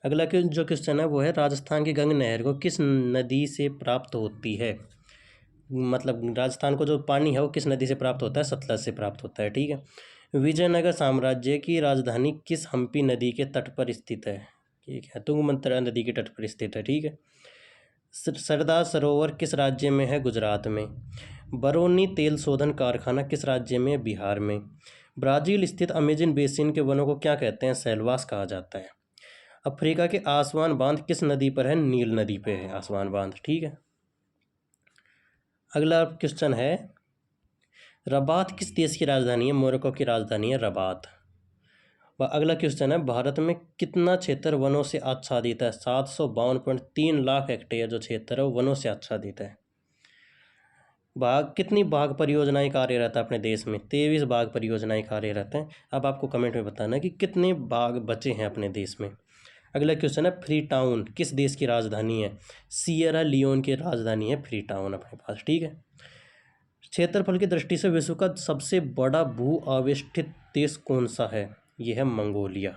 अगला जो क्वेश्चन है वो है, राजस्थान की गंग नहर को किस नदी से प्राप्त होती है? मतलब राजस्थान को जो पानी है वो किस नदी से प्राप्त होता है? सतलज से प्राप्त होता है। ठीक है। विजयनगर साम्राज्य की राजधानी किस हम्पी नदी के तट पर स्थित है? ठीक है, तुंगभद्रा नदी के तट पर स्थित है। ठीक है। सरदार सरोवर किस राज्य में है? गुजरात में। बरौनी तेल शोधन कारखाना किस राज्य में? बिहार में। ब्राज़ील स्थित अमेजन बेसिन के वनों को क्या कहते हैं? सेल्वास कहा जाता है। अफ्रीका के आसवान बांध किस नदी पर है? नील नदी पे है आसवान बांध। ठीक है। अगला क्वेश्चन है, रबात किस देश की राजधानी है? मोरक्को की राजधानी है रबात। अगला क्वेश्चन है, भारत में कितना क्षेत्र वनों से आच्छादित है? 752.3 लाख हेक्टेयर जो क्षेत्र है वो वनों से आच्छादित है। कितनी बाघ परियोजनाएं कार्यरत है अपने देश में? 23 बाघ परियोजनाएं कार्यरत हैं। अब आपको कमेंट में बताना कि कितने बाघ बचे हैं अपने देश में। अगला क्वेश्चन है, फ्री टाउन किस देश की राजधानी है? सियरा लियोन की राजधानी है फ्री टाउन अपने पास। ठीक है। क्षेत्रफल की दृष्टि से विश्व का सबसे बड़ा भू आवेष्टित देश कौन सा है? यह है मंगोलिया।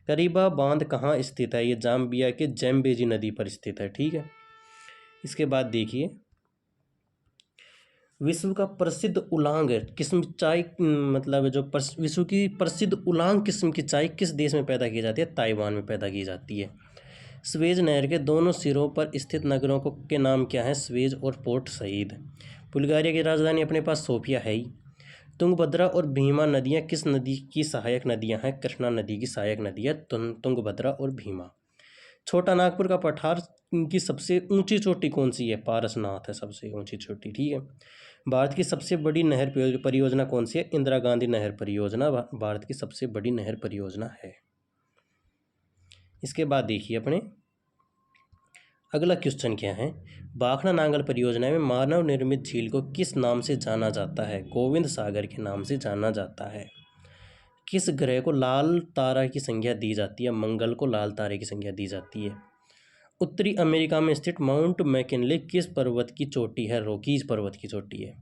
करीबा बांध कहाँ स्थित है? ये जाम्बिया के जैम्बेजी नदी पर स्थित है। ठीक है। इसके बाद देखिए, विश्व का प्रसिद्ध उलांग किस्म चाय, मतलब जो विश्व की प्रसिद्ध उलांग किस्म की चाय किस देश में पैदा की जाती है? ताइवान में पैदा की जाती है। स्वेज नहर के दोनों सिरों पर स्थित नगरों को के नाम क्या हैं? स्वेज और पोर्ट सईद। बुल्गारिया की राजधानी अपने पास सोफिया है ही। तुंगभद्रा और भीमा नदियाँ किस नदी की सहायक नदियाँ हैं? कृष्णा नदी की सहायक नदी है तुंगभद्रा और भीमा। छोटा नागपुर का पठार की सबसे ऊंची चोटी कौन सी है? पारसनाथ है सबसे ऊंची चोटी। ठीक है। भारत की सबसे बड़ी नहर परियोजना कौन सी है? इंदिरा गांधी नहर परियोजना भारत की सबसे बड़ी नहर परियोजना है। इसके बाद देखिए अपने अगला क्वेश्चन क्या है, भाखड़ा नांगल परियोजना में मानव निर्मित झील को किस नाम से जाना जाता है? गोविंद सागर के नाम से जाना जाता है। किस ग्रह को लाल तारा की संज्ञा दी जाती है? मंगल को लाल तारे की संज्ञा दी जाती है। उत्तरी अमेरिका में स्थित माउंट मैकिनले किस पर्वत की चोटी है? रॉकीज पर्वत की चोटी है।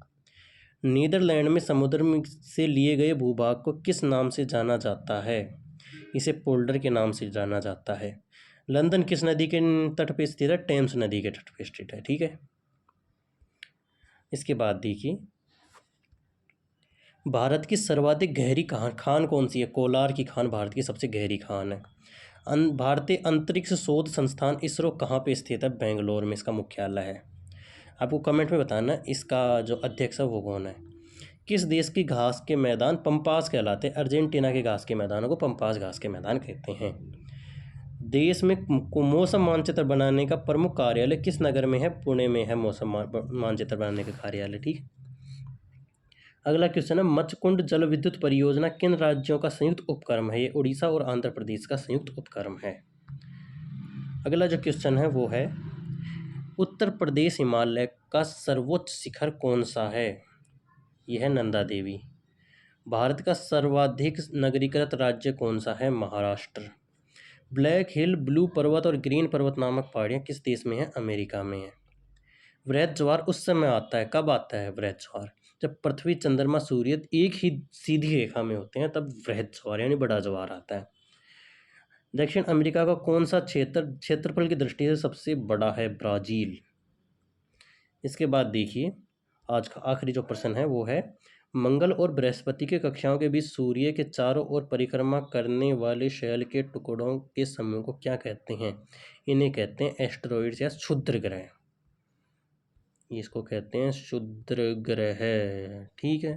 नीदरलैंड में समुद्र से लिए गए भूभाग को किस नाम से जाना जाता है? इसे पोल्डर के नाम से जाना जाता है। लंदन किस नदी के तट पर स्थित है? टेम्स नदी के तट पर स्थित है। ठीक है। इसके बाद देखिए, भारत की सर्वाधिक गहरी खान कौन सी है? कोलार की खान भारत की सबसे गहरी खान है। भारतीय अंतरिक्ष शोध संस्थान इसरो कहाँ पे स्थित है? बेंगलोर में इसका मुख्यालय है। आपको कमेंट में बताना इसका जो अध्यक्ष है वो कौन है। किस देश की घास के मैदान पंपास कहलाते हैं? अर्जेंटीना के घास के मैदानों को पंपास घास के मैदान कहते हैं। देश में मौसम मानचित्र बनाने का प्रमुख कार्यालय किस नगर में है? पुणे में है मौसम मानचित्र बनाने का कार्यालय। ठीक। अगला क्वेश्चन है, मच्छकुंड जल विद्युत परियोजना किन राज्यों का संयुक्त उपक्रम है? ये उड़ीसा और आंध्र प्रदेश का संयुक्त उपक्रम है। अगला जो क्वेश्चन है वो है, उत्तर प्रदेश हिमालय का सर्वोच्च शिखर कौन सा है? यह है नंदा देवी। भारत का सर्वाधिक नगरीकृत राज्य कौन सा है? महाराष्ट्र। ब्लैक हिल, ब्लू पर्वत और ग्रीन पर्वत नामक पहाड़ियाँ किस देश में है? अमेरिका में है। वृहद ज्वार उस समय आता है, कब आता है वृहद ज्वार? जब पृथ्वी चंद्रमा सूर्य एक ही सीधी रेखा में होते हैं तब वृहद ज्वार यानी बड़ा ज्वार आता है। दक्षिण अमेरिका का कौन सा क्षेत्रफल की दृष्टि से सबसे बड़ा है? ब्राज़ील। इसके बाद देखिए, आज का आखिरी जो प्रश्न है वो है, मंगल और बृहस्पति के कक्षाओं के बीच सूर्य के चारों ओर परिक्रमा करने वाले शैल के टुकड़ों के समूह को क्या कहते हैं? इन्हें कहते हैं एस्टेरॉइड्स या क्षुद्र ग्रह। इसको कहते हैं क्षुद्र ग्रह। ठीक है।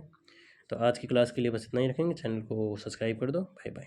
तो आज की क्लास के लिए बस इतना ही रखेंगे। चैनल को सब्सक्राइब कर दो। Bye bye.